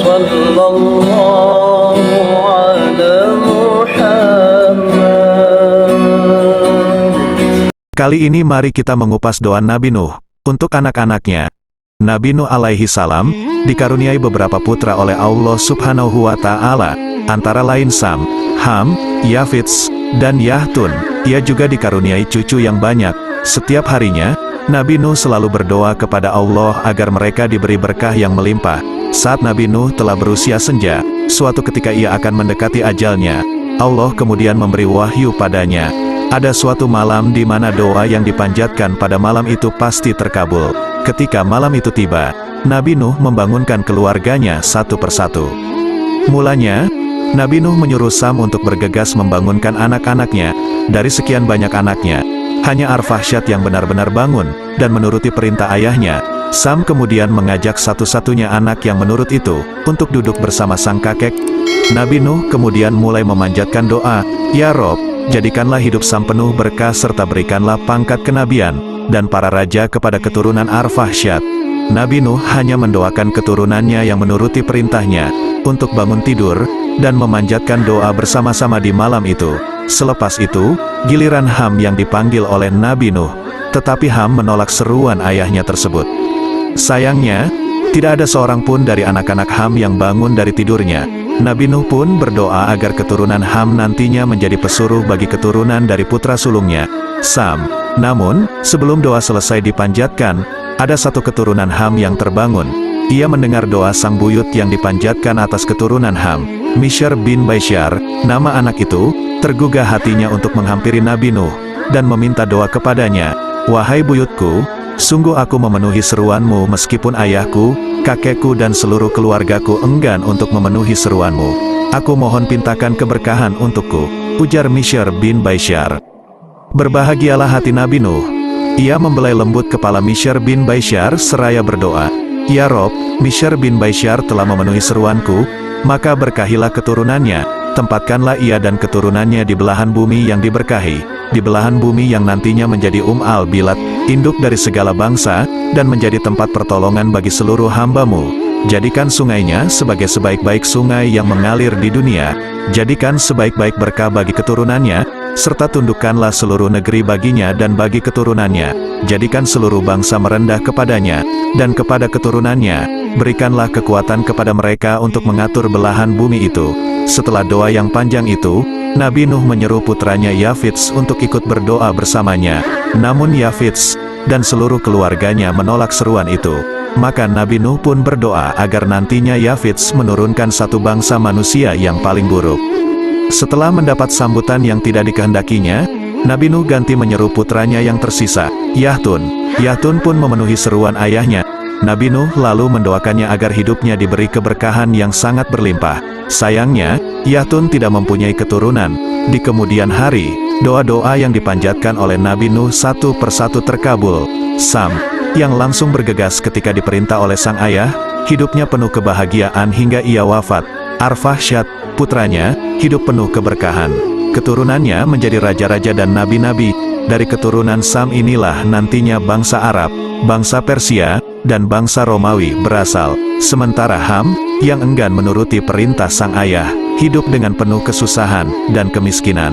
Sallallahu ala Muhammad. Kali ini mari kita mengupas doa Nabi Nuh untuk anak-anaknya. Nabi Nuh alaihi salam dikaruniai beberapa putra oleh Allah subhanahu wa ta'ala, antara lain Sam, Ham, Yafits, dan Yahtun. Ia juga dikaruniai cucu yang banyak. Setiap harinya, Nabi Nuh selalu berdoa kepada Allah agar mereka diberi berkah yang melimpah. Saat Nabi Nuh telah berusia senja, suatu ketika ia akan mendekati ajalnya, Allah kemudian memberi wahyu padanya. Ada suatu malam di mana doa yang dipanjatkan pada malam itu pasti terkabul. Ketika malam itu tiba, Nabi Nuh membangunkan keluarganya satu persatu. Mulanya, Nabi Nuh menyuruh Sam untuk bergegas membangunkan anak-anaknya. Dari sekian banyak anaknya, hanya Arfahsyad yang benar-benar bangun dan menuruti perintah ayahnya. Sam kemudian mengajak satu-satunya anak yang menurut itu untuk duduk bersama sang kakek. Nabi Nuh kemudian mulai memanjatkan doa, "Ya Rob, jadikanlah hidup Sam penuh berkah serta berikanlah pangkat kenabian dan para raja kepada keturunan Arfahsyad." Nabi Nuh hanya mendoakan keturunannya yang menuruti perintahnya untuk bangun tidur dan memanjatkan doa bersama-sama di malam itu. Selepas itu, giliran Ham yang dipanggil oleh Nabi Nuh, tetapi Ham menolak seruan ayahnya tersebut. Sayangnya, tidak ada seorang pun dari anak-anak Ham yang bangun dari tidurnya. Nabi Nuh pun berdoa agar keturunan Ham nantinya menjadi pesuruh bagi keturunan dari putra sulungnya, Sam. Namun, sebelum doa selesai dipanjatkan, ada satu keturunan Ham yang terbangun. Ia mendengar doa sang buyut yang dipanjatkan atas keturunan Ham, Mishr bin Baisyar, nama anak itu. Tergugah hatinya untuk menghampiri Nabi Nuh dan meminta doa kepadanya, "Wahai buyutku, sungguh aku memenuhi seruanmu meskipun ayahku, kakekku dan seluruh keluargaku enggan untuk memenuhi seruanmu. Aku mohon pintakan keberkahan untukku," ujar Mishr bin Baisyar. Berbahagialah hati Nabi Nuh. Ia membelai lembut kepala Mishr bin Baisyar seraya berdoa, "Ya Rob, Mishr bin Baisyar telah memenuhi seruanku, maka berkahilah keturunannya. Tempatkanlah ia dan keturunannya di belahan bumi yang diberkahi, di belahan bumi yang nantinya menjadi al-Bilad, induk dari segala bangsa, dan menjadi tempat pertolongan bagi seluruh hamba-Mu. Jadikan sungainya sebagai sebaik-baik sungai yang mengalir di dunia. Jadikan sebaik-baik berkah bagi keturunannya, serta tundukkanlah seluruh negeri baginya dan bagi keturunannya. Jadikan seluruh bangsa merendah kepadanya, dan kepada keturunannya, berikanlah kekuatan kepada mereka untuk mengatur belahan bumi itu." Setelah doa yang panjang itu, Nabi Nuh menyeru putranya Yafits untuk ikut berdoa bersamanya. Namun Yafits dan seluruh keluarganya menolak seruan itu. Maka Nabi Nuh pun berdoa agar nantinya Yafits menurunkan satu bangsa manusia yang paling buruk. Setelah mendapat sambutan yang tidak dikehendakinya, Nabi Nuh ganti menyeru putranya yang tersisa, Yahtun. Yahtun pun memenuhi seruan ayahnya. Nabi Nuh lalu mendoakannya agar hidupnya diberi keberkahan yang sangat berlimpah. Sayangnya, Yahtun tidak mempunyai keturunan. Di kemudian hari, doa-doa yang dipanjatkan oleh Nabi Nuh satu persatu terkabul. Sam, yang langsung bergegas ketika diperintah oleh sang ayah, hidupnya penuh kebahagiaan hingga ia wafat. Arfahsyad, putranya, hidup penuh keberkahan. Keturunannya menjadi raja-raja dan nabi-nabi. Dari keturunan Sam inilah nantinya bangsa Arab, bangsa Persia, dan bangsa Romawi berasal. Sementara Ham, yang enggan menuruti perintah sang ayah, hidup dengan penuh kesusahan dan kemiskinan.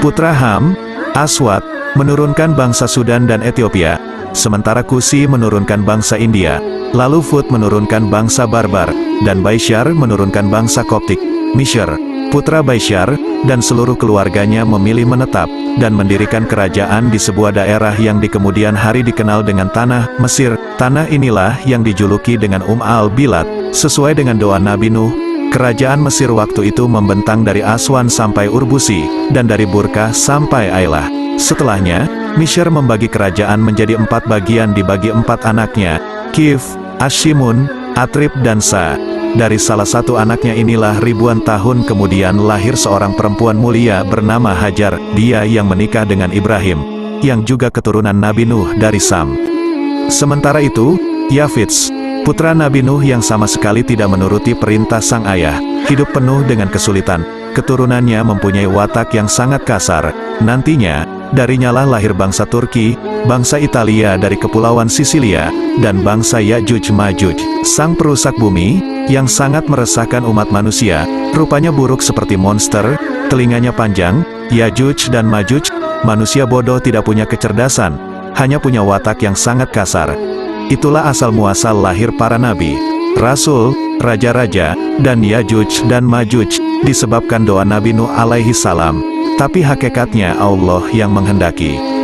Putra Ham, Aswad, menurunkan bangsa Sudan dan Ethiopia, sementara Kusi menurunkan bangsa India, lalu Fut menurunkan bangsa Barbar, dan Baisyar menurunkan bangsa Koptik. Mishr, putra Baisyar, dan seluruh keluarganya memilih menetap dan mendirikan kerajaan di sebuah daerah yang di kemudian hari dikenal dengan Tanah Mesir. Tanah inilah yang dijuluki dengan al-Bilad. Sesuai dengan doa Nabi Nuh, kerajaan Mesir waktu itu membentang dari Aswan sampai Urbusi, dan dari Burkah sampai Ailah. Setelahnya, Mishr membagi kerajaan menjadi 4 bagian dibagi 4 anaknya, Kif, Ashimun, Atrib dan Sa. Dari salah satu anaknya inilah ribuan tahun kemudian lahir seorang perempuan mulia bernama Hajar, dia yang menikah dengan Ibrahim, yang juga keturunan Nabi Nuh dari Sam. Sementara itu, Yafits, putra Nabi Nuh yang sama sekali tidak menuruti perintah sang ayah, hidup penuh dengan kesulitan. Keturunannya mempunyai watak yang sangat kasar. Nantinya, Darinya lah lahir bangsa Turki, bangsa Italia dari kepulauan Sisilia, dan bangsa Ya'juj Ma'juj. Sang perusak bumi, yang sangat meresahkan umat manusia, rupanya buruk seperti monster, telinganya panjang, Ya'juj dan Ma'juj. Manusia bodoh tidak punya kecerdasan, hanya punya watak yang sangat kasar. Itulah asal-muasal lahir para nabi, rasul, raja-raja, dan Ya'juj dan Ma'juj, disebabkan doa Nabi Nuh alaihi salam. Tapi hakikatnya Allah yang menghendaki.